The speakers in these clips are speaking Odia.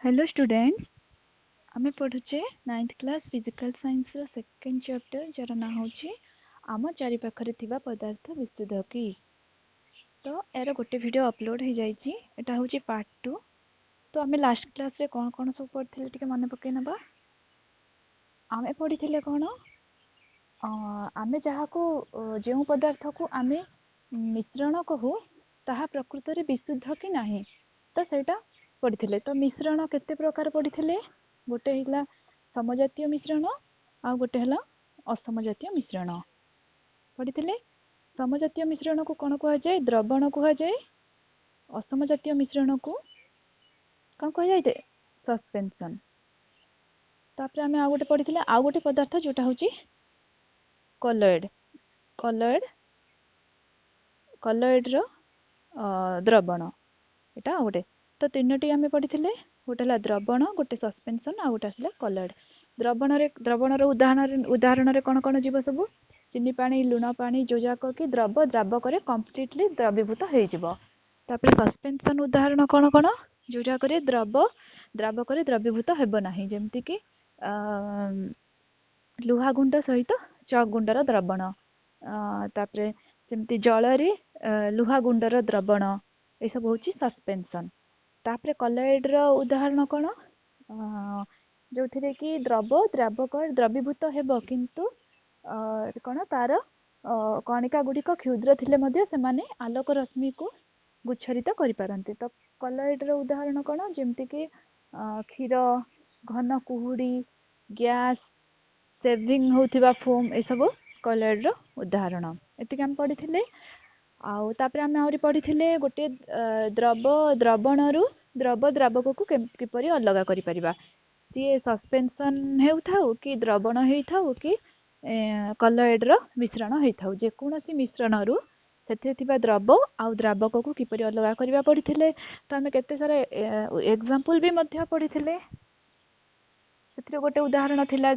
हेलो स्टूडेंट्स आमे पढ़ुचे 9th क्लास फिजिकल साइंस रो सेकंड चैप्टर जार ना होची आम चारि पाखरे थिबा पदार्थ विशुद्धकी। तो यार गोटे वीडियो अपलोड हो जाइए, एटा होची पार्ट 2। तो आमे लास्ट क्लास रे कौन कौन सब पढ़थिले टिके मन पके नबा। आमे पढ़िथिले कोन आमे जहाको जेउ पदार्थ को आमे मिश्रण कहू ताहा प्रकृत रे विशुद्ध कि नाही, तो सेटा पढ़िथिले। तो मिश्रण केते प्रकार पढ़िथिले, गोटे हिला समजातीय मिश्रण आ गोटे हला असमजातीय मिश्रण पढ़िथिले। समजातीय मिश्रण को कौन कह जाए, द्रवण कह जाए। असमजातीय मिश्रण को कौन कह जाए, सस्पेंशन। तापर आमे आ गोटे पढ़िथिले आ गोटे पदार्थ जोटा होची कलर्ड रो द्रवण, एटा गोटे। तो तीनोटी आमे पढ़िथिले, गोटे हला द्रवण, गोटे सस्पेंशन आ गोटे आसला कलर्ड। द्रवण रो उदाहरण रे कौन कौन जीव सब, चीनी पानी, लुण पानी, जो जाक कि द्रव द्रावक रे कंप्लीटली द्रवीभूत हो जिवो। तापर सस्पेंशन उदाहरण कौन कौन, जो जाक रे द्रव द्रावक रे द्रवीभूत हेबो नाही, जेमति कि लुहा गुंड सहित चक गुंडर द्रवण। तापर सेमती जल रे लुहा गुंडर द्रवण, ए सब होची सस्पेंशन। तापर कलर्ड रो उदाहरण कौन, जो थिरे कि द्रव द्रावक द्रवीभूत हेबो किंतु कौन तार कणिका गुड़िक क्षुद्र थिले मध्य सेमाने आलोक रश्मि को गुच्छरित करि पारंती। तो कलर्ड रो उदाहरण कौन, जेमति कि क्षीर, घन कुहुड़ी, गैस, सेविंग होथिबा फोम, ए सब कलर्ड रो उदाहरण। एतिक हम पढ़िथिले। आउ तापर आमे आउरी पढ़िथिले गोटे द्रव द्रवणरू द्रव द्रावक को किपरि अलगा करि परिबा। सी सस्पेंशन हेउथाउ कि द्रवण हेइथाउ कि कलर्ड रो मिश्रण हेइथाउ, जे कोनोसी मिश्रणरू सेथिरे थिबा द्रव आउ द्रावक को किपरि अलगा करिबा पढ़िथिले। तो आमे केते सारे एग्जांपल भी मध्य पढ़िथिले। सेथिरे गोटे उदाहरण थिला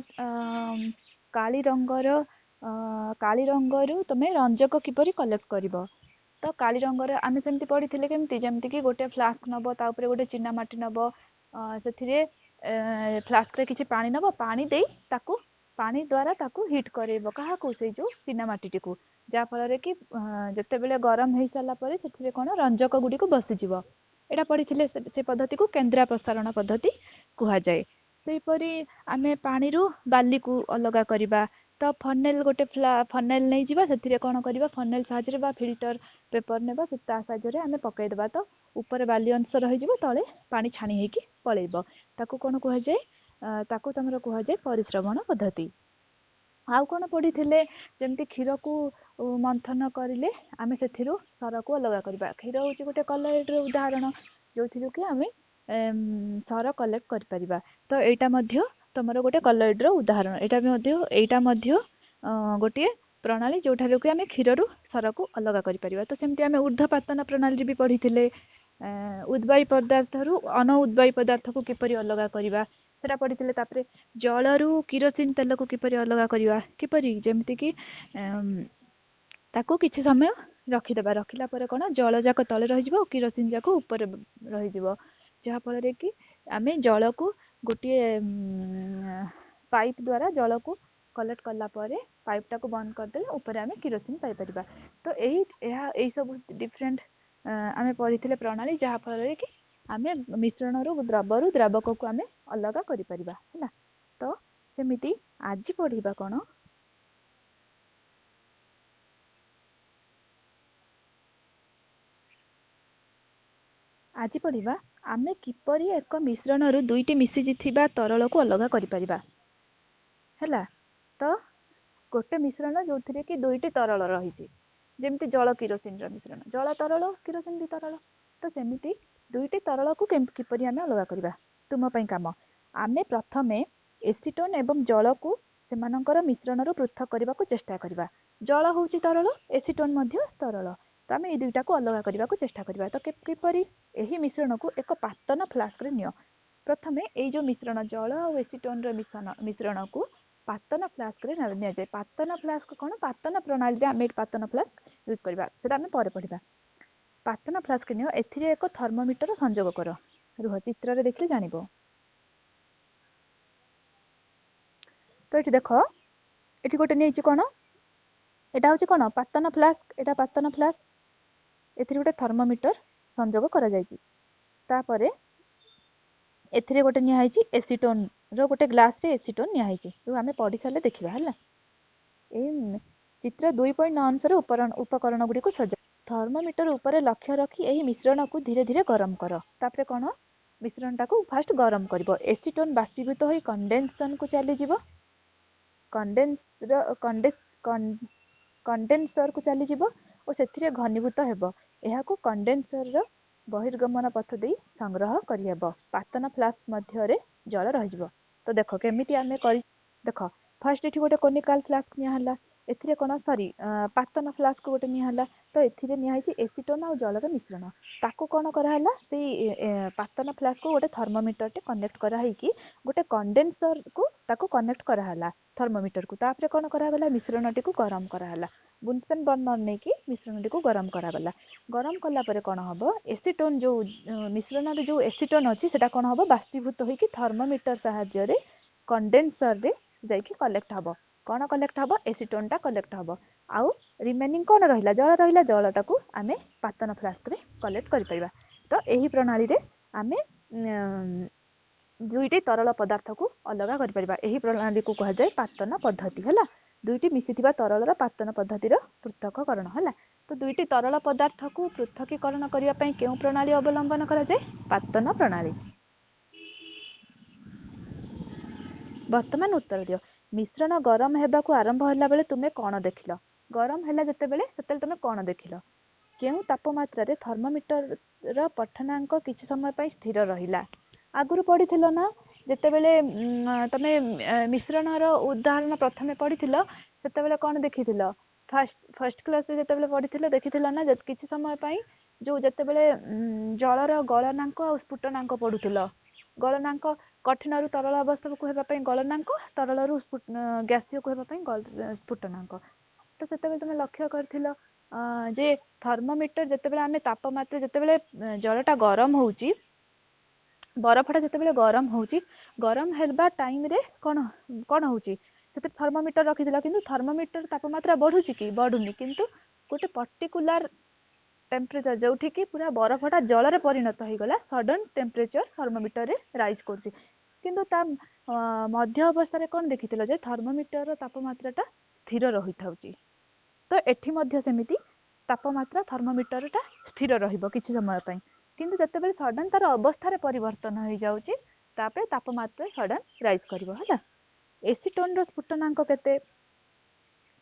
काली रंगरू तमे रंजक किपरि कलेक्ट करिवो। तो काली रंगर आमे सेमती पढ़िथिले केमती, जेमती कि गोटे फ्लास्क नबो, ताउपरे गोटे चिना माटी नबो, सेथिरे फ्लास्क रे किछि पानी नबो, पानी देई ताकू पानी द्वारा ताकू हिट करेइबो काहाकू, से जो चिना माटीटी को, जा फल कि जते बेले गरम हेई साला परे सेथिरे कोन रंजक गुडी को बसी जिवो। एटा पढ़िथिले। से पद्धति को केंद्रा प्रसारण पद्धति कुहा जाए। सेहीपरि आमे पानी रु बाली को अलगा करिबा। तो फनेल गोटे फनेल नहीं जिबा, सेथिरे कोन करिबा, फनेल साहाय्य बा फिल्टर पेपर नेबा, से ता साहाय्य आमे पकई देबा। तो ऊपर बाली अंश रही जिवो, तळे पानी छाणी हेकी पळेइबो। ताकू कोन कुहा जाए, ताकू तमरो कुहा जाए परिश्रवण पद्धति। आउ कोन पढ़िथिले, जेमती क्षीर को मंथन करिले आमे सेथिरु सर को अलगा करिबा। क्षीर होची गोटे कलर्ड रो उदाहरण, जोथिरु कि आमे सर कलेक्ट करि परिबा। तो एटा मध्य तमरो गोटे कलर्ड रो उदाहरण। एटा मध्य गोटे प्रणाली जोठारु कि आमे क्षीररु सर को अलगा करि परिबा। तो सेमती आमे ऊर्ध्वपातन प्रणाली भी पढ़िथिले। उद्वायी पदार्थरु अन उद्वायी पदार्थ को किपरि अलगा करिबा सेटा पढ़िथिले। तापरे जलरु किरोसिन तेल को किपरि अलगा करिबा, किपरि जेमति कि ताको किछि समय रखिदेबा, रखिला परे कोन जल जाक तले रहि जिवो, किरोसिन जाक ऊपर रहि जिवो, जहा फल रे कि आमे जल को गोटे पाइप द्वारा जल को कलेक्ट कला परे पाइप टा को बंद कर देले ऊपर आमे किरोसिन पाई परिबा। तो एई सब डिफरेंट आमे पढ़िथिले प्रणाली, जहा फल रे कि आमे मिश्रण रु द्रवरु द्रावक को आमे अलगा करि परिबा हैला। तो सेमिति आज पढ़िबा कोन, आज पढ़िबा आमे किपरि एक मिश्रण रु दुईटी मिसी जिथिबा तरल को अलगा करि परिबा हैला। तो गोटे मिश्रण जोथिरे कि दुईटी तरल रहिछि, जेमति जल किरोसिन रो मिश्रण, जल तरल किरोसिन भी तरल। तो सेमिति दुईटी तरल को किपरि आमे अलगा करिबा, तुम पई काम। आमे प्रथमे एसीटोन एवं जल को सेमानकर मिश्रण रु पृथक करबा को चेष्टा करिबा। जल होउछि तरल, एसीटोन मध्य तरल। तो आमे ए दुईटा को अलगा करबा को चेष्टा करिबा। तो किपरि एही मिश्रण को एक पातन फ्लास्क रे नियो। प्रथमे एई जो मिश्रण जल और एसीटोन रो मिश्रण को पातन फ्लास्क रे निया जाय। पातन फ्लास्क कोन, पातन प्रणाली रे आमे पातन फ्लास्क यूज करबा, सेटा आमे परे पढ़िबा। पातन फ्लास्क नियो, एथिरे एक थर्मोमीटर संजोग करो। रुह चित्र रे देखले जानिबो। तो ये देख ये गोटे नहीं कौन एटा हूँ कौन पातन फ्लास्क एटा पातन फ्लास्क एथिरे गोटे थर्मोमीटर संजोग करा जायछि तापरे एथिरे गोटे नियाई एसीटोन रो गोटे ग्लास रे एसीटोन नियाई जो आमे पढ़ी सारे देखिबा हला ए चित्र 2.9 अनुसार उपकरण गुडी को सजा थर्मोमीटर ऊपर लक्ष्य रखी एही मिश्रण को धीरे धीरे गरम कर तापरे कौन मिश्रण टाको फास्ट गरम करिवो एसीटोन बाष्पीभूत होई कंडेंसन को चली जीवो कंडेन्सर को चली जीवो और सेथिरे घनीभूत हेबो एहाकू कंडेन्सर रो बहिर्गमन पथ दे संग्रह करिहेबो पातन फ्लास्क मध्य रे जल रहि जीवो तो देखो केमिति आमे करि देखो फर्स्ट एठी गोटे कोनिकल फ्लास्क निया हला एथिरे कोन सॉरी पातन फ्लास्क गोटे निया हला तो एथिरे निया हिची एसीटोन और जलर मिश्रण ताको कोन करा हला सेई पातन फ्लास्क को गोटे थर्मोमीटर टे कनेक्ट करा है कि गोटे कंडेन्सर को ताको कनेक्ट करा हला थर्मोमीटर को तापरे कोन करा गला मिश्रण टी को गरम करा हला बुनसेन बर्नर नै कि मिश्रण टी को गरम करा गला गरम कला परे कोन हबो एसीटोन जो मिश्रण रे जो एसीटोन अछि सेटा कोन हबो बाष्पीभूत होई कि थर्मोमीटर सहायता रे कंडेन्सर रे जाइकी कलेक्ट हबो कौन कलेक्ट हबो एसीटोन टा कलेक्ट हबो आउ रिमेनिंग कौन रहिला जलटा को आमे पातन फ्लास्क रे कलेक्ट करि परिबा तो एही प्रणाली रे आमे दुईटी तरल पदार्थ को अलग करि परिबा एही प्रणाली को कहा जाय पातन पद्धति हला दुईटी मिसिथिबा तरल पातन पद्धति रो पृथक्करण हला तो दुईटी तरल पदार्थ को पृथक्करण करिया पई केउ प्रणाली अवलंबन करा जाय पातन प्रणाली वर्तमान उत्तर दियो मिश्रण गरम हेबा को आरंभ होला बेले तुमे कोन देखिलो गरम हैला जते बेले सेते तुमे कोन देखिलो केउ तापमात्रा रे थर्मोमीटर रो पठनांक किछि समय पई स्थिर रहिला आगुरु पढिथिलो ना जते बेले तमे मिश्रण रो उदाहरण प्रथमे पढिथिलो सेते बेले कोन देखिथिलो फर्स्ट क्लास रे जते बेले पढिथिलो देखिथिलो ना किछि समय पई जो जते बेले जलर गलनांक और स्फुटनांक पढुथिलो गलनांक कठिन रु तरल अवस्था को हेबा पई गलनांक तरल रु गैसीय को हेबा पई स्फुटनांक तो सेते बेले तमे लक्ष्य करथिलो जे थर्मोमीटर जते बेले आमे तापमात्रा जते बेले जलटा गरम होउची बरफटा जते बेले गरम हेबा टाइम रे कोन कोन होउची सेते थर्मोमीटर रखिदिला किंतु थर्मोमीटर तापमात्रा बढ़ुची कि बढ़ुनी किंतु गोटे पर्टिकुलर टेम्परेचर जोठी कि पूरा बरफटा जल रे परिणत हो गला सडन टेम्परेचर थर्मोमीटर रे राइज करछि किंतु ता मध्य अवस्था रे कोन देखिथिलो जे थर्मोमीटर रो तापमात्राटा स्थिर रहि थाउची तो एठी मध्य सेमिति तापमात्रा थर्मोमीटर टा स्थिर रहिबो किछि समय पई किंतु जते बेले सडन तार अवस्था रे परिवर्तन होई जाउची तापरे तापमात्रा सडन राइज करिवो हला एसीटोन रो स्फुटनांक केते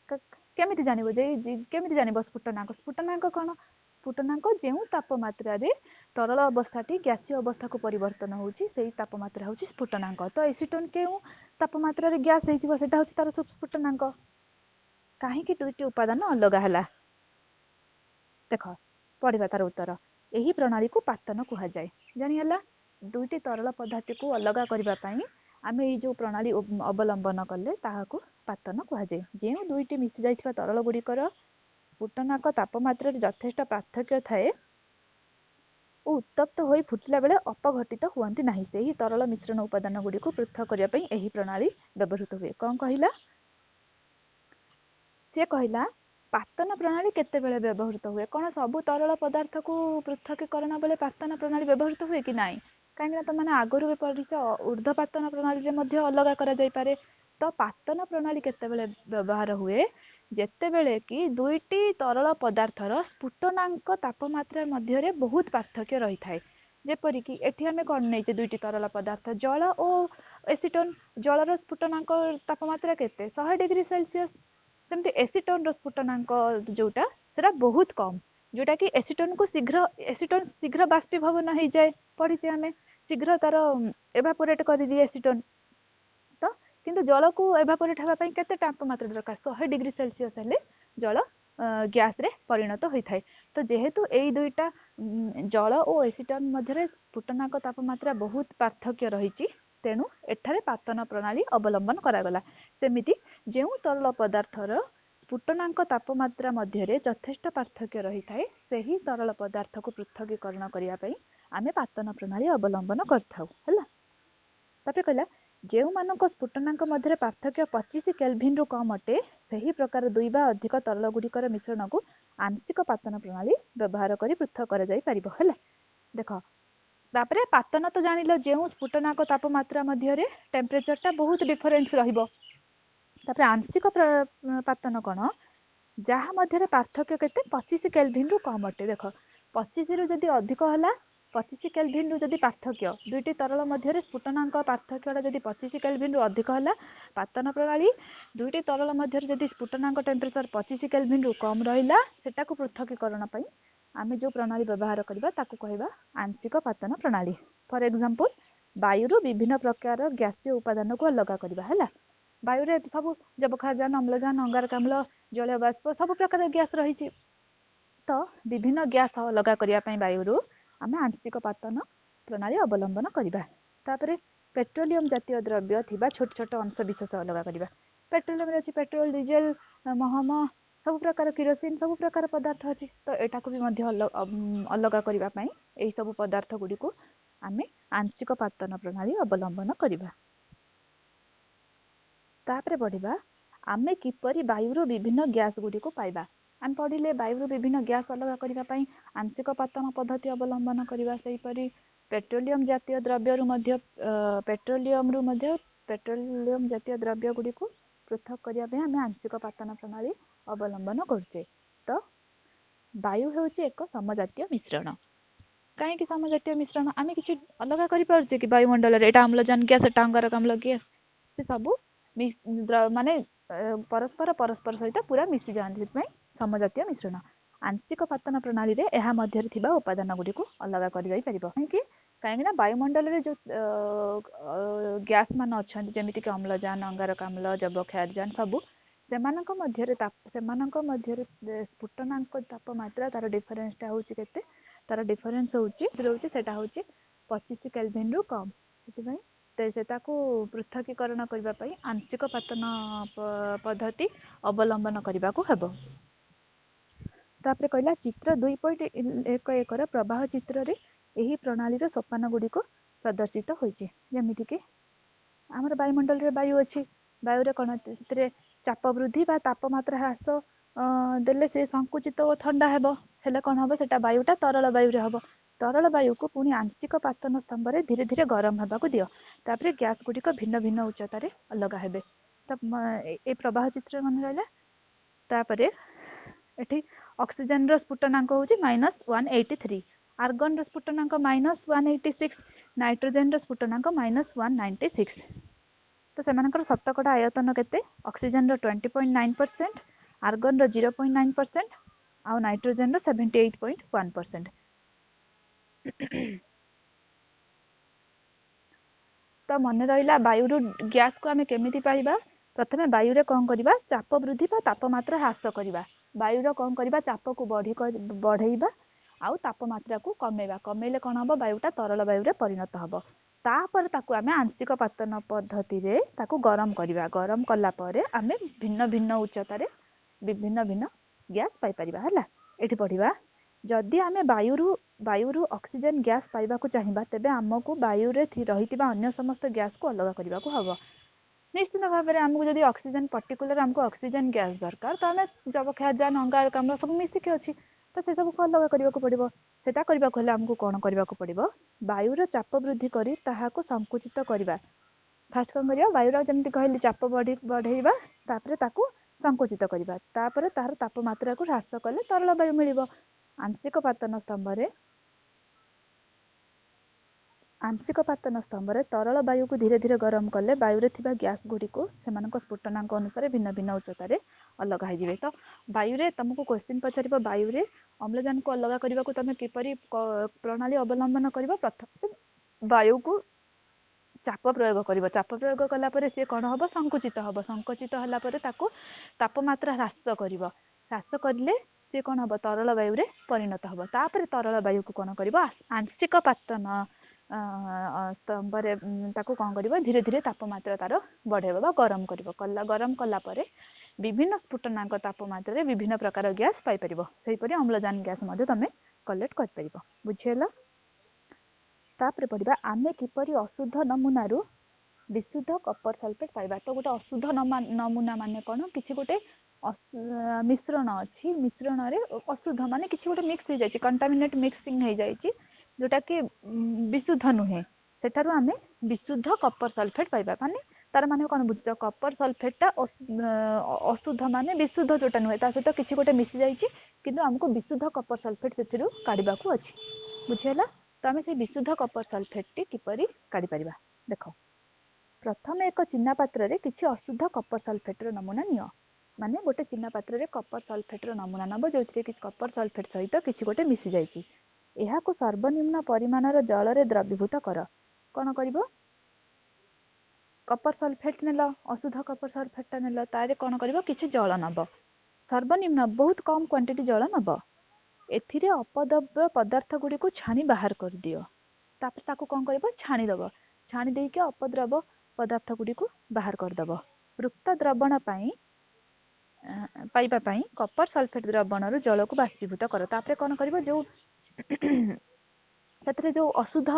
केमिति जानिबो जे केमिति जानिबो स्फुटनांक कोन स्फुटनांक जेउ तापमात्रा रे तरल अवस्थाटी गैसीय अवस्था को परिवर्तन होउची सेही तापमात्रा होउची स्फुटनांक तो एसीटोन केउ तापमात्रा रे गैस हेजिबो सेटा होउची तार स्फुटनांक काहे कि दुईटी उपादान अलग हला देखो पढ़िबा तार उत्तर एही प्रणाली को पातन कुहा जाय जानि हला दुईटी तरल पदार्थ को अलग करबा पई आमे ए जो प्रणाली अवलंबन कले ताहाकू पातन कुहा जाय जेउ दुईटी मिसि जायथिबा तरल गुडीकर स्फुटनांक तापमात्रा रे यथेष्ट पार्थक्य थाए ओ उत्तप्त होई फुटिला बेले अपघटित हुअंती नाही सेही तरल मिश्रण उपादान गुडी को पृथक करिया पई एही प्रणाली व्यवहृत हुए कोन कहिला से कहिला पातन प्रणाली केते बेले व्यवहृत हुए कोन सब तरल पदार्थ को पृथकीकरण बेले पातन प्रणाली व्यवहृत हुए कि नाही काहेकि तो माने आगरु भी पढिछ ऊर्ध्वपातन प्रणाली रे मध्ये अलग करा जाय पारे तो पातन प्रणाली केते बेले व्यवहार हुए जेते बेले कि दुईटी तरल पदार्थर स्फुटनांक तापमात्रा मध्य रे बहुत पार्थक्य रही थाए जेपरि कि एठी हमें कोन नै जे दुईटी तरल पदार्थ जल और एसीटोन जलर स्फुटनांक तापमात्रा केते 100 डिग्री सेल्सियस सेमति एसीटोन रो स्फुटनांक जोटा सेटा बहुत कम जोटा कि एसीटोन शीघ्र बाष्पीभवन हो जाए पढ़िचे हमें शीघ्र तार एवापोरेट कर दिए एसीटोन तो किंतु जल को एवापोरेट हेबा पई केते तापमात्रा दरकार 100 डिग्री सेल्सियस हेले जल गैस रे परिणत होई थाए तो जेहेतु एई दुईटा जल और एसीटोन मध्य स्फुटनांक तापमात्रा बहुत पार्थक्य रहिछि तेणु एठारे पातन प्रणाली अवलंबन करागला सेमिति जेउ तरल पदार्थर स्फुटनांक तापमात्रा मध्य यथेष्ट पार्थक्य रही थाए सेही तरल पदार्थ को पृथकीकरण करिया पई आमे पातन प्रणाली अवलंबन करथाउ हला तापरे कहला ଯେଉଁମାନଙ୍କ ସ୍ଫୁଟନାଙ୍କ ମଧ୍ୟରେ ପାର୍ଥକ୍ୟ 25 କେଲଭିନ୍ ରୁ କମ୍ ଅଟେ ସେହି ପ୍ରକାର 2 ବା ଅଧିକ ତରଳ ଗୁଡ଼ିକର ମିଶ୍ରଣକୁ ଆଂଶିକ ପାତନ ପ୍ରଣାଳୀ ବ୍ୟବହାର କରି ପୃଥକ କରାଯାଇପାରିବ। ହେଲା, ଦେଖ ତାପରେ ପାତନ ତ ଜାଣିଲ, ଯେଉଁ ସ୍ଫୁଟନାଙ୍କ ତାପମାତ୍ରା ମଧ୍ୟରେ ଟେମ୍ପରେଚରଟା ବହୁତ ଡିଫରେନ୍ସ ରହିବ। ତାପରେ ଆଂଶିକ ପାତନ କ'ଣ, ଯାହା ମଧ୍ୟରେ ପାର୍ଥକ୍ୟ କେତେ 25 କେଲଭିନ୍ ରୁ କମ୍ ଅଟେ। ଦେଖ 25 ରୁ ଯଦି ଅଧିକ ହେଲା, 25 କେଲଭିନ୍ ରୁ ଯଦି ପାର୍ଥକ୍ୟ ଦୁଇଟି ତରଳ ମଧ୍ୟରେ ସ୍ଫୁଟନାଙ୍କ ପାର୍ଥକ୍ୟଟା ଯଦି 25 କେଲଭିନ୍ ରୁ ଅଧିକ ହେଲା, ପାତନ ପ୍ରଣାଳୀ ଦୁଇଟି ତରଳ ମଧ୍ୟରେ ଯଦି ସ୍ଫୁଟନାଙ୍କ ଟେମ୍ପରେଚର 25 କେଲଭିନ୍ ରୁ କମ୍ ରହିଲା, ସେଟାକୁ ପୃଥକୀକରଣ ପାଇଁ ଆମେ ଯେଉଁ ପ୍ରଣାଳୀ ବ୍ୟବହାର କରିବା ତାକୁ କହିବା ଆଂଶିକ ପାତନ ପ୍ରଣାଳୀ। ଫର ଏକ୍ସାମ୍ପଲ, ବାୟୁରୁ ବିଭିନ୍ନ ପ୍ରକାର ଗ୍ୟାସୀୟ ଉପାଦାନକୁ ଅଲଗା କରିବା। ହେଲା, ବାୟୁରେ ସବୁ ଯବକ୍ଷାରଜାନ, ଅମ୍ଳଜାନ, ଅଙ୍ଗାରକାମ୍ଳ, ଜଳୀୟ ବାଷ୍ପ ସବୁ ପ୍ରକାର ଗ୍ୟାସ ରହିଛି। ତ ବିଭିନ୍ନ ଗ୍ୟାସ ଅଲଗା କରିବା ପାଇଁ ବାୟୁରୁ ଆମେ ଆଂଶିକ ପାତନ ପ୍ରଣାଳୀ ଅବଲମ୍ବନ କରିବା। ତାପରେ ପେଟ୍ରୋଲିୟମ ଜାତୀୟ ଦ୍ରବ୍ୟ ଥିବା ଛୋଟ ଛୋଟ ଅଂଶ ବିଶେଷ ଅଲଗା କରିବା। ପେଟ୍ରୋଲିୟମରେ ଅଛି ପେଟ୍ରୋଲ, ଡିଜେଲ, ମହମ, ସବୁ ପ୍ରକାର କିରୋସିନ, ସବୁ ପ୍ରକାର ପଦାର୍ଥ ଅଛି। ତ ଏଟାକୁ ବି ମଧ୍ୟ ଅଲଗା କରିବା ପାଇଁ ଏହି ସବୁ ପଦାର୍ଥ ଗୁଡ଼ିକୁ ଆମେ ଆଂଶିକ ପାତନ ପ୍ରଣାଳୀ ଅବଲମ୍ବନ କରିବା। ତାପରେ ପଢିବା ଆମେ କିପରି ବାୟୁରୁ ବିଭିନ୍ନ ଗ୍ୟାସ ଗୁଡ଼ିକୁ ପାଇବା। ଆମେ ପଢିଲେ ବାୟୁରୁ ବିଭିନ୍ନ ଗ୍ୟାସ ଅଲଗା କରିବା ପାଇଁ ଆଂଶିକ ପାତନ ପଦ୍ଧତି ଅବଲମ୍ବନ କରିବା। ସେହିପରି ପେଟ୍ରୋଲିୟମ ଜାତୀୟ ଦ୍ରବ୍ୟରୁ ମଧ୍ୟ ପେଟ୍ରୋଲିୟମ ଜାତୀୟ ଦ୍ରବ୍ୟ ଗୁଡ଼ିକୁ ପୃଥକ କରିବା ପାଇଁ ଆମେ ଆଂଶିକ ପାତନ ପ୍ରଣାଳୀ ଅବଲମ୍ବନ କରୁଛେ। ତ ବାୟୁ ହେଉଛି ଏକ ସମଜାତୀୟ ମିଶ୍ରଣ। କାହିଁକି ସମଜାତୀୟ ମିଶ୍ରଣ? ଆମେ କିଛି ଅଲଗା କରିପାରୁଛେ କି ବାୟୁମଣ୍ଡଳରେ? ଏଟା ଅମ୍ଳଜାନ ଗ୍ୟାସ, ଏଟା ଅଙ୍ଗାରକାମ୍ଳ ଗ୍ୟାସ, ସେ ସବୁ ମାନେ ପରସ୍ପର ସହିତ ପୁରା ମିଶି ଯାଆନ୍ତି, ସେଥିପାଇଁ ସମଜାତୀୟ ମିଶ୍ରଣ। ଆଂଶିକ ପାତନ ପ୍ରଣାଳୀରେ ଏହା ମଧ୍ୟରେ ଥିବା ଉପାଦାନ ଗୁଡ଼ିକୁ ଅଲଗା କରାଯାଇପାରିବ। କାହିଁକିନା ବାୟୁମଣ୍ଡଳରେ ଯେଉଁ ଗ୍ୟାସ ମାନ ଅଛନ୍ତି, ଯେମିତିକି ଅମ୍ଳଜାନ, ଅଙ୍ଗାରକାମ୍ଳ, ଯବକ୍ଷାରଜାନ, ସବୁ ସେମାନଙ୍କ ମଧ୍ୟରେ ସ୍ଫୁଟନାଙ୍କ ତାପମାତ୍ରା ତାର ଡିଫରେନ୍ସଟା ହେଉଛି କେତେ? ତାର ଡିଫରେନ୍ସ ରହୁଛି ସେଟା ହେଉଛି 25 କେଲଭିନ୍ ରୁ କମ୍। ସେଥିପାଇଁ ସେଟାକୁ ପୃଥକୀକରଣ କରିବା ପାଇଁ ଆଂଶିକ ପାତନ ପଦ୍ଧତି ଅବଲମ୍ବନ କରିବାକୁ ହେବ। ତାପରେ କହିଲା ଚିତ୍ର 2.11 ର ପ୍ରବାହ ଚିତ୍ରରେ ଏହି ପ୍ରଣାଳୀର ସୋପାନ ଗୁଡ଼ିକ ପ୍ରଦର୍ଶିତ ହୋଇଛି। ଯେମିତିକି ଆମର ବାୟୁମଣ୍ଡଳରେ ବାୟୁ ଅଛି, ବାୟୁରେ କ'ଣ, ସେଥିରେ ଚାପ ବୃଦ୍ଧି ବା ତାପମାତ୍ରା ହ୍ରାସ ଦେଲେ ସେ ସଂକୁଚିତ ଓ ଥଣ୍ଡା ହେବ। ହେଲେ କ'ଣ ହେବ, ସେଟା ବାୟୁଟା ତରଳ ବାୟୁରେ ହେବ। ତରଳ ବାୟୁକୁ ପୁଣି ଆଂଶିକ ପାତନ ସ୍ତମ୍ଭରେ ଧୀରେ ଧୀରେ ଗରମ ହେବାକୁ ଦିଅ। ତାପରେ ଗ୍ୟାସ ଗୁଡ଼ିକ ଭିନ୍ନ ଭିନ୍ନ ଉଚ୍ଚତାରେ ଅଲଗା ହେବେ। ତ ଏ ପ୍ରବାହ ଚିତ୍ର ମନେ ରହିଲା। ତାପରେ ଏଠି ଅକ୍ସିଜେନର ସ୍ଫୁଟନାଙ୍କ ହେଉଛି -183, ଆର୍ଗନର ସ୍ଫୁଟନାଙ୍କ -186, ନାଇଟ୍ରୋଜେନର ସ୍ଫୁଟନାଙ୍କ -196। ତ ସେମାନଙ୍କର ଶତକଡ଼ା ଆୟତନ କେତେ? ଅକ୍ସିଜେନର 20.9%, ଆର୍ଗନର 0.9% ଆଉ ନାଇଟ୍ରୋଜେନର 78.1%। ତ ମନେ ରହିଲା ବାୟୁରୁ ଗ୍ୟାସକୁ ଆମେ କେମିତି ପାଇବା? ପ୍ରଥମେ ବାୟୁରେ କ'ଣ କରିବା? ଚାପ ବୃଦ୍ଧି ବା ତାପମାତ୍ରା ହ୍ରାସ କରିବା। ବାୟୁର କ'ଣ କରିବା? ଚାପକୁ ବଢ଼େଇବା ଆଉ ତାପମାତ୍ରାକୁ କମେଇବା। କମେଇଲେ କ'ଣ ହେବ? ବାୟୁଟା ତରଳ ବାୟୁରେ ପରିଣତ ହେବ। ତାପରେ ତାକୁ ଆମେ ଆଂଶିକ ପାତନ ପଦ୍ଧତିରେ ତାକୁ ଗରମ କରିବା। ଗରମ କଲା ପରେ ଆମେ ଭିନ୍ନ ଭିନ୍ନ ଉଚ୍ଚତାରେ ବିଭିନ୍ନ ଭିନ୍ନ ଗ୍ୟାସ ପାଇପାରିବା। ହେଲା, ଏଠି ପଢିବା ଯଦି ଆମେ ବାୟୁରୁ ଅକ୍ସିଜେନ ଗ୍ୟାସ ପାଇବାକୁ ଚାହିଁବା, ତେବେ ଆମକୁ ବାୟୁରେ ରହିଥିବା ଅନ୍ୟ ସମସ୍ତ ଗ୍ୟାସକୁ ଅଲଗା କରିବାକୁ ହେବ। ନିଶ୍ଚିତ ଭାବରେ ଆମକୁ ଯଦି ଅକ୍ସିଜେନ ପର୍ଟିକୁଲାର ଆମକୁ ଅକ୍ସିଜେନ ଗ୍ୟାସ ଦରକାର, ତ ଆମେ ଯବକ୍ଷାରଜାନ, ଅଙ୍ଗାରକାମ୍ଳ ସବୁ ମିଶିକି ଅଛି, ତ ସେ ସବୁକୁ ଅଲଗା କରିବାକୁ ପଡ଼ିବ। ସେଟା କରିବାକୁ ହେଲେ ଆମକୁ କ'ଣ କରିବାକୁ ପଡ଼ିବ? ବାୟୁର ଚାପ ବୃଦ୍ଧି କରି ତାହାକୁ ସଂକୁଚିତ କରିବା। ଫାଷ୍ଟ କ'ଣ କରିବା? ବାୟୁର ଯେମିତି କହିଲି ଚାପ ବଢ଼େଇବା, ତାପରେ ତାକୁ ସଂକୁଚିତ କରିବା, ତାପରେ ତାହାର ତାପମାତ୍ରାକୁ ହ୍ରାସ କଲେ ତରଳ ବାୟୁ ମିଳିବ। ଆଂଶିକ ପାତନ ସ୍ତମ୍ଭରେ ତରଳ ବାୟୁକୁ ଧୀରେ ଧୀରେ ଗରମ କଲେ ବାୟୁରେ ଥିବା ଗ୍ୟାସ ଗୁଡ଼ିକୁ ସେମାନଙ୍କ ସ୍ଫୁଟନାଙ୍କ ଅନୁସାରେ ଭିନ୍ନ ଭିନ୍ନ ଉଚ୍ଚତାରେ ଅଲଗା ହୋଇଯିବେ। ତ ବାୟୁରେ ତମକୁ କ୍ୱେଶ୍ଚିନ୍ ପଚାରିବ, ବାୟୁରେ ଅମ୍ଳଜାନକୁ ଅଲଗା କରିବାକୁ ତମେ କିପରି ପ୍ରଣାଳୀ ଅବଲମ୍ବନ କରିବ? ପ୍ରଥମେ ବାୟୁକୁ ଚାପ ପ୍ରୟୋଗ କରିବ। ଚାପ ପ୍ରୟୋଗ କଲା ପରେ ସିଏ କ'ଣ ହେବ? ସଂକୁଚିତ ହେବ। ସଂକୁଚିତ ହେଲା ପରେ ତାକୁ ତାପମାତ୍ରା ହ୍ରାସ କରିବ। ହ୍ରାସ କରିଲେ ସିଏ କ'ଣ ହେବ? ତରଳ ବାୟୁରେ ପରିଣତ ହେବ। ତାପରେ ତରଳ ବାୟୁକୁ କ'ଣ କରିବ? ଆଂଶିକ ପାତନ ସ୍ତମ୍ଭରେ ତାକୁ କ'ଣ କରିବ? ଧୀରେ ଧୀରେ ତାପମାତ୍ରା ତାର ବଢ଼େଇବ ବା ଗରମ କରିବ। ଗରମ କଲା ପରେ ବିଭିନ୍ନ ସ୍ଫୁଟନାଙ୍କ ତାପମାତ୍ରାରେ ବିଭିନ୍ନ ପ୍ରକାର ଗ୍ୟାସ ପାଇପାରିବ। ସେହିପରି ଅମ୍ଳଜାନ ଗ୍ୟାସ ମଧ୍ୟ ତମେ କଲେକ୍ଟ କରିପାରିବ। ବୁଝିହେଲା? ତାପରେ ପଢିବା ଆମେ କିପରି ଅଶୁଦ୍ଧ ନମୁନାରୁ ବିଶୁଦ୍ଧ କପର ସଲଫେଟ୍ ପାଇବା। ତ ଗୋଟେ ଅଶୁଦ୍ଧ ନମୁନା ମାନେ କ'ଣ, କିଛି ଗୋଟେ ମିଶ୍ରଣ ଅଛି, ମିଶ୍ରଣରେ ଅଶୁଦ୍ଧ ମାନେ କିଛି ଗୋଟେ ମିକ୍ସ ହେଇଯାଇଛି, କଣ୍ଟାମିନେଟ୍ ମିକ୍ସିଂ ହେଇଯାଇଛି, ଯୋଉଟାକି ବିଶୁଦ୍ଧ ନୁହେଁ, ସେଠାରୁ ଆମେ ବିଶୁଦ୍ଧ କପର ସଲଫେଟ୍ ପାଇବା। ମାନେ ତାର ମାନେ କ'ଣ ବୁଝୁଛ, କପର ସଲଫେଟ୍ଟା ଅଶୁଦ୍ଧ ମାନେ ବିଶୁଦ୍ଧ ଯୋଉଟା ନୁହେଁ, ତା ସହିତ କିଛି ଗୋଟେ ମିଶି ଯାଇଛି, କିନ୍ତୁ ଆମକୁ ବିଶୁଦ୍ଧ କପର ସଲଫେଟ୍ ସେଥିରୁ କାଢ଼ିବାକୁ ଅଛି। ବୁଝିହେଲା? ତ ଆମେ ସେଇ ବିଶୁଦ୍ଧ କପର ସଲଫେଟ୍ଟି କିପରି କାଢ଼ିପାରିବା ଦେଖ। ପ୍ରଥମେ ଏକ ଚିନା ପାତ୍ରରେ କିଛି ଅଶୁଦ୍ଧ କପର ସଲଫେଟ୍ର ନମୁନା ନିଅ। ମାନେ ଗୋଟେ ଚିନା ପାତ୍ରରେ କପର ସଲଫେଟ୍ର ନମୁନା ନେବ, ଯେଉଁଥିରେ କିଛି କପର ସଲଫେଟ୍ ସହିତ କିଛି ଗୋଟେ ମିଶି ଯାଇଛି। ଏହାକୁ ସର୍ବନିମ୍ନ ପରିମାଣର ଜଳରେ ଦ୍ରବୀଭୂତ କର। କ'ଣ କରିବ? କପର ସଲଫେଟ୍ ନେଲ, ଅଶୁଦ୍ଧ କପର ସଲଫେଟ୍ଟା ନେଲ, ତାରେ କ'ଣ କରିବ? କିଛି ଜଳ ନେବ, ସର୍ବନିମ୍ନ ବହୁତ କମ୍ କ୍ୱାଣ୍ଟିଟି ଜଳ ନେବ। ଏଥିରେ ଅପଦ୍ରବ୍ୟ ପଦାର୍ଥ ଗୁଡ଼ିକୁ ଛାଣି ବାହାର କରିଦିଅ। ତାପରେ ତାକୁ କ'ଣ କରିବ? ଛାଣିଦେବ। ଛାଣି ଦେଇକି ଅପଦ୍ରବ୍ୟ ପଦାର୍ଥ ଗୁଡ଼ିକୁ ବାହାର କରିଦେବ। ବୃକ୍ତ ଦ୍ରବଣ ପାଇବା ପାଇଁ କପର ସଲଫେଟ୍ ଦ୍ରବଣରୁ ଜଳକୁ ବାଷ୍ପୀଭୂତ କର। ତାପରେ କ'ଣ କରିବ? ଯେଉଁ ସେଥିରେ ଯେଉଁ ଅଶୁଦ୍ଧ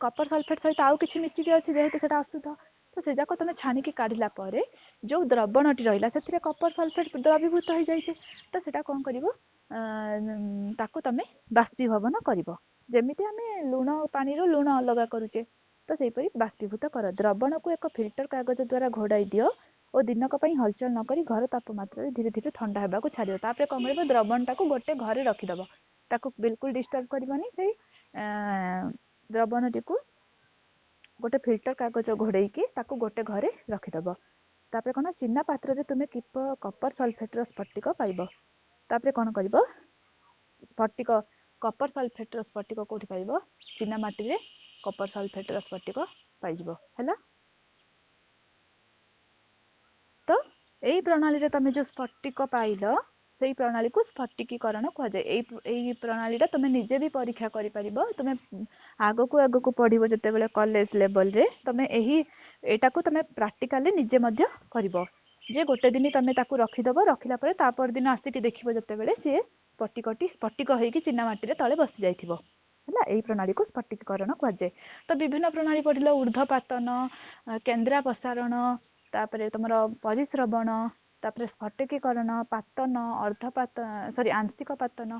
କପର ସଲଫେଟ୍ ସହିତ ଆଉ କିଛି ମିଶିକି ଅଛି, ଯେହେତୁ ସେଟା ଅଶୁଦ୍ଧ, ତ ସେ ଯାକ ତମେ ଛାଣିକି କାଢ଼ିଲା ପରେ ଯେଉଁ ଦ୍ରବଣଟି ରହିଲା, ସେଥିରେ କପର ସଲଫେଟ୍ ଦ୍ରବୀଭୂତ ହେଇଯାଇଛି, ତ ସେଟା କ'ଣ କରିବ? ତାକୁ ତମେ ବାଷ୍ପୀଭବନ କରିବ। ଯେମିତି ଆମେ ଲୁଣ ପାଣିରୁ ଲୁଣ ଅଲଗା କରୁଛେ, ତ ସେହିପରି ବାଷ୍ପୀଭୂତ କର। ଦ୍ରବଣକୁ ଏକ ଫିଲ୍ଟର କାଗଜ ଦ୍ୱାରା ଘୋଡ଼ାଇ ଦିଅ ଓ ଦିନକ ପାଇଁ ହଲଚଲ ନ କରି ଘର ତାପମାତ୍ରାରେ ଧୀରେ ଧୀରେ ଥଣ୍ଡା ହେବାକୁ ଛାଡ଼ିବ। ତାପରେ କ'ଣ କରିବ? ଦ୍ରବଣଟାକୁ ଗୋଟେ ଘରେ ରଖିଦେବ, ତାକୁ ବିଲକୁଲ ଡିଷ୍ଟର୍ବ କରିବନି। ସେଇ ଦ୍ରବଣଟିକୁ ଗୋଟେ ଫିଲ୍ଟର କାଗଜ ଘୋଡ଼େଇକି ତାକୁ ଗୋଟେ ଘରେ ରଖିଦେବ। ତାପରେ କ'ଣ? ଚିନା ପାତ୍ରରେ ତୁମେ କପର ସଲଫେଟ୍ର ସ୍ଫଟିକ ପାଇବ। ତାପରେ କ'ଣ କରିବ? କପର ସଲଫେଟ୍ର ସ୍ଫଟିକ କେଉଁଠି ପାଇବ? ଚିନା ମାଟିରେ କପର ସଲଫେଟ୍ର ସ୍ଫଟିକ ପାଇଯିବ। ହେଲା? ତ ଏଇ ପ୍ରଣାଳୀରେ ତମେ ଯେଉଁ ସ୍ଫଟିକ ପାଇଲ, ସେଇ ପ୍ରଣାଳୀକୁ ସ୍ଫଟିକୀକରଣ କୁହାଯାଏ। ଏଇ ପ୍ରଣାଳୀଟା ତୁମେ ନିଜେ ବି ପରୀକ୍ଷା କରିପାରିବ। ତୁମେ ଆଗକୁ ପଢ଼ିବ ଯେତେବେଳେ କଲେଜ ଲେଭଲରେ, ତମେ ଏଇଟାକୁ ତମେ ପ୍ରାକ୍ଟିକାଲି ନିଜେ ମଧ୍ୟ କରିବ। ଯେ ଗୋଟେ ଦିନ ତମେ ତାକୁ ରଖିଦେବ, ରଖିଲା ପରେ ତା ପରଦିନ ଆସିକି ଦେଖିବ ଯେତେବେଳେ, ସିଏ ସ୍ଫଟିକ ହେଇକି ଚିନା ମାଟିରେ ତଳେ ବସି ଯାଇଥିବ। ହେଲା? ଏଇ ପ୍ରଣାଳୀକୁ ସ୍ଫଟିକୀକରଣ କୁହାଯାଏ। ତ ବିଭିନ୍ନ ପ୍ରଣାଳୀ ପଢ଼ିଲ, ଊର୍ଦ୍ଧ୍ୱପାତନ, କେନ୍ଦ୍ରା ପ୍ରସାରଣ, ତାପରେ ତମର ପରିସ୍ରବଣ, ତାପରେ ସ୍ଫଟିକୀକରଣ, ପାତନ, ଆଂଶିକ ପାତନ।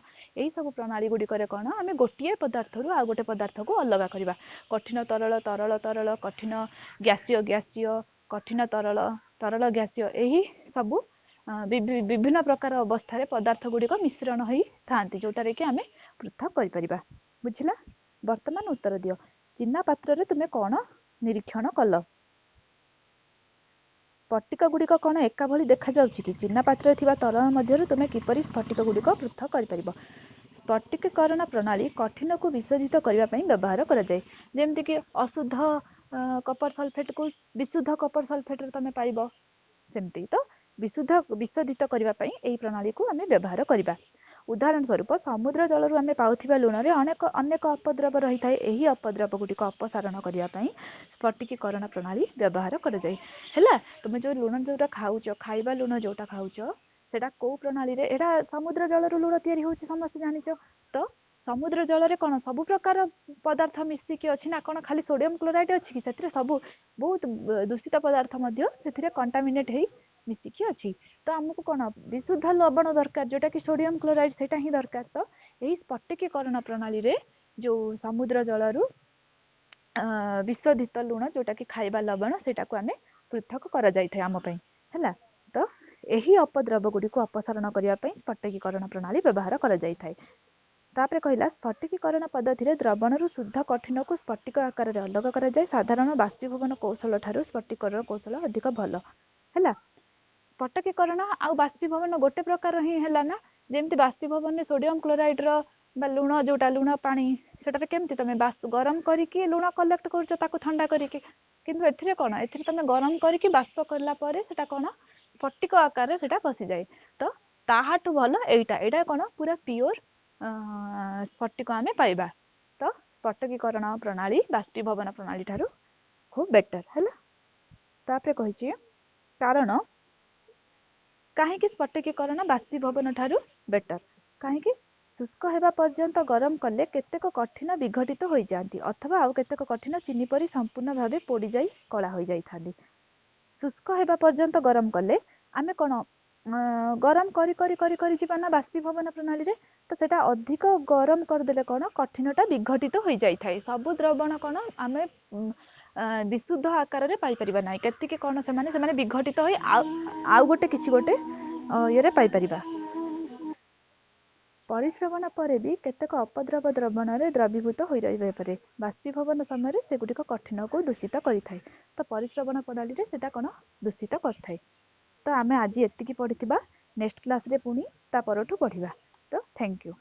ଏହିସବୁ ପ୍ରଣାଳୀ ଗୁଡ଼ିକରେ କ'ଣ, ଆମେ ଗୋଟିଏ ପଦାର୍ଥରୁ ଆଉ ଗୋଟେ ପଦାର୍ଥକୁ ଅଲଗା କରିବା। କଠିନ ତରଳ, ତରଳ ତରଳ, କଠିନ ଗ୍ୟାସୀୟ, କଠିନ ତରଳ, ତରଳ ଗ୍ୟାସୀୟ, ଏହି ସବୁ ବିଭିନ୍ନ ପ୍ରକାର ଅବସ୍ଥାରେ ପଦାର୍ଥ ଗୁଡ଼ିକ ମିଶ୍ରଣ ହୋଇଥାନ୍ତି, ଯେଉଁଟାରେ କି ଆମେ ପୃଥକ କରିପାରିବା। ବୁଝିଲା? ବର୍ତ୍ତମାନ ଉତ୍ତର ଦିଅ। ଚିନା ପାତ୍ରରେ ତୁମେ କ'ଣ ନିରୀକ୍ଷଣ କଲ? ସ୍ଫଟିକ ଗୁଡ଼ିକ କ'ଣ ଏକା ଭଳି ଦେଖାଯାଉଛି କି? ଚିନା ପାତ୍ରରେ ଥିବା ତରଳ ମଧ୍ୟରୁ ତୁମେ କିପରି ସ୍ଫଟିକ ଗୁଡ଼ିକ ପୃଥକ କରିପାରିବ? ସ୍ଫଟିକୀକରଣ ପ୍ରଣାଳୀ କଠିନକୁ ବିଶୋଧିତ କରିବା ପାଇଁ ବ୍ୟବହାର କରାଯାଏ। ଯେମିତିକି ଅଶୁଦ୍ଧ କପର ସଲଫେଟ୍କୁ ବିଶୁଦ୍ଧ କପର ସଲଫେଟ୍ରେ ତମେ ପାଇବ, ସେମିତି ତ ବିଶୋଧିତ କରିବା ପାଇଁ ଏହି ପ୍ରଣାଳୀକୁ ଆମେ ବ୍ୟବହାର କରିବା। ଉଦାହରଣ ସ୍ୱରୂପ, ସମୁଦ୍ର ଜଳରୁ ଆମେ ପାଉଥିବା ଲୁଣରେ ଅନେକ ଅପଦ୍ରବ ରହିଥାଏ। ଏହି ଅପଦ୍ରବ ଗୁଡ଼ିକ ଅପସାରଣ କରିବା ପାଇଁ ସ୍ଫଟିକୀକରଣ ପ୍ରଣାଳୀ ବ୍ୟବହାର କରାଯାଏ। ହେଲା? ତୁମେ ଯେଉଁ ଲୁଣ ଯେଉଁଟା ଖାଉଛ, ଖାଇବା ଲୁଣ ଯେଉଁଟା ଖାଉଛ, ସେଟା କୋଉ ପ୍ରଣାଳୀରେ? ଏଇଟା ସମୁଦ୍ର ଜଳରୁ ଲୁଣ ତିଆରି ହେଉଛି, ସମସ୍ତେ ଜାଣିଛ। ତ ସମୁଦ୍ର ଜଳରେ କ'ଣ ସବୁ ପ୍ରକାର ପଦାର୍ଥ ମିଶିକି ଅଛି ନା? କ'ଣ ଖାଲି ସୋଡ଼ିୟମ କ୍ଲୋରାଇଡ୍ ଅଛି କି? ସେଥିରେ ସବୁ ବହୁତ ଦୂଷିତ ପଦାର୍ଥ ମଧ୍ୟ ସେଥିରେ କଣ୍ଟାମିନେଟ୍ ହେଇ ମିଶିକି ଅଛି। ତ ଆମକୁ କ'ଣ ବିଶୁଦ୍ଧ ଲବଣ ଦରକାର, ଯୋଉଟା କି ସୋଡ଼ିୟମ କ୍ଲୋରାଇଡ୍, ସେଇଟା ହିଁ ଦରକାର। ତ ଏହି ସ୍ଫଟିକୀକରଣ ପ୍ରଣାଳୀରେ ଯେଉଁ ସମୁଦ୍ର ଜଳରୁ ବିଶୋଧିତ ଲୁଣ, ଯୋଉଟା କି ଖାଇବା ଲବଣ, ସେଇଟାକୁ ଆମେ ପୃଥକ କରାଯାଇଥାଏ ଆମ ପାଇଁ। ହେଲା? ତ ଏହି ଅପଦ୍ରବ ଗୁଡ଼ିକୁ ଅପସାରଣ କରିବା ପାଇଁ ସ୍ଫଟିକୀକରଣ ପ୍ରଣାଳୀ ବ୍ୟବହାର କରାଯାଇଥାଏ। ତାପରେ କହିଲା, ସ୍ଫଟିକୀକରଣ ପଦ୍ଧତିରେ ଦ୍ରବଣରୁ ଶୁଦ୍ଧ କଠିନକୁ ସ୍ଫଟିକ ଆକାରରେ ଅଲଗା କରାଯାଏ। ସାଧାରଣ ବାଷ୍ପୀଭବନ କୌଶଳ ଠାରୁ ସ୍ଫଟିକୀକରଣ କୌଶଳ ଅଧିକ ଭଲ। ହେଲା? ସ୍ଫଟିକୀକରଣ ଆଉ ବାଷ୍ପୀଭବନ ଗୋଟେ ପ୍ରକାର ହିଁ ହେଲା ନା? ଯେମିତି ବାଷ୍ପୀଭବନରେ ସୋଡ଼ିୟମ କ୍ଲୋରାଇଡ୍ର ବା ଲୁଣ, ଯୋଉଟା ଲୁଣ ପାଣି, ସେଟାରେ କେମିତି ତମେ ଗରମ କରିକି ଲୁଣ କଲେକ୍ଟ କରୁଛ, ତାକୁ ଥଣ୍ଡା କରିକି। କିନ୍ତୁ ଏଥିରେ କ'ଣ? ଏଥିରେ ତମେ ଗରମ କରିକି ବାଷ୍ପ କଲା ପରେ ସେଟା କ'ଣ ସ୍ଫଟିକ ଆକାରରେ ସେଟା ବସିଯାଏ। ତ ତାହାଠୁ ଭଲ ଏଇଟା କ'ଣ ପୁରା ପିଓର ସ୍ଫଟିକ ଆମେ ପାଇବା। ତ ସ୍ଫଟିକୀକରଣ ପ୍ରଣାଳୀ ବାଷ୍ପୀଭବନ ପ୍ରଣାଳୀ ଠାରୁ ଖୁବ୍ ବେଟର। ହେଲା? ତାପରେ କହିଛି, କାରଣ କାହିଁକି ସ୍ଫଟିକୀକରଣ ବାଷ୍ପୀଭବନ ଠାରୁ ବେଟର? କାହିଁକି? शुष्क ହେବା ପର୍ଯ୍ୟନ୍ତ ଗରମ କଲେ କେତେକ କଠିନ ବିଘଟିତ ହୋଇଯାଆନ୍ତି ଅଥବା ଆଉ କେତେକ କଠିନ ଚିନି ପରି ସମ୍ପୂର୍ଣ୍ଣ ଭାବେ ପୋଡ଼ିଯାଇ କଳା ହୋଇଯାଇଥାନ୍ତି। शुष्क ହେବା ପର୍ଯ୍ୟନ୍ତ ଗରମ କଲେ ଆମେ କ'ଣ ଗରମ କରି କରି କରି କରି ଯିବା ନା ବାଷ୍ପୀଭବନ ପ୍ରଣାଳୀରେ, ତ ସେଟା ଅଧିକ ଗରମ କରିଦେଲେ କ'ଣ କଠିନଟା ବିଘଟିତ ହୋଇଯାଇଥାଏ। ସବୁ ଦ୍ରବଣ କ'ଣ ଆମେ ବିଶୁଦ୍ଧ ଆକାରରେ ପାଇପାରିବା ନାହିଁ, କେତିକି କ'ଣ ସେମାନେ ବିଘଟିତ ହୋଇ ଆଉ ଗୋଟେ କିଛି ଗୋଟେ ଇଏରେ ପାଇପାରିବା। ପରିସ୍ରବଣ ପରେ ବି କେତେକ ଅପଦ୍ରବ ଦ୍ରବଣରେ ଦ୍ରବୀଭୂତ ହୋଇ ରହିପାରେ। ବାଷ୍ପୀଭବନ ସମୟରେ ସେଗୁଡ଼ିକ କଠିନକୁ ଦୂଷିତ କରିଥାଏ। ତ ପରିସ୍ରବଣ ପ୍ରଣାଳୀରେ ସେଟା କ'ଣ ଦୂଷିତ କରିଥାଏ। ତ ଆମେ ଆଜି ଏତିକି ପଢ଼ିଥିବା, ନେକ୍ସଟ କ୍ଲାସରେ ପୁଣି ତା ପରଠୁ ପଢ଼ିବା। ତ ଥ୍ୟାଙ୍କ ୟୁ।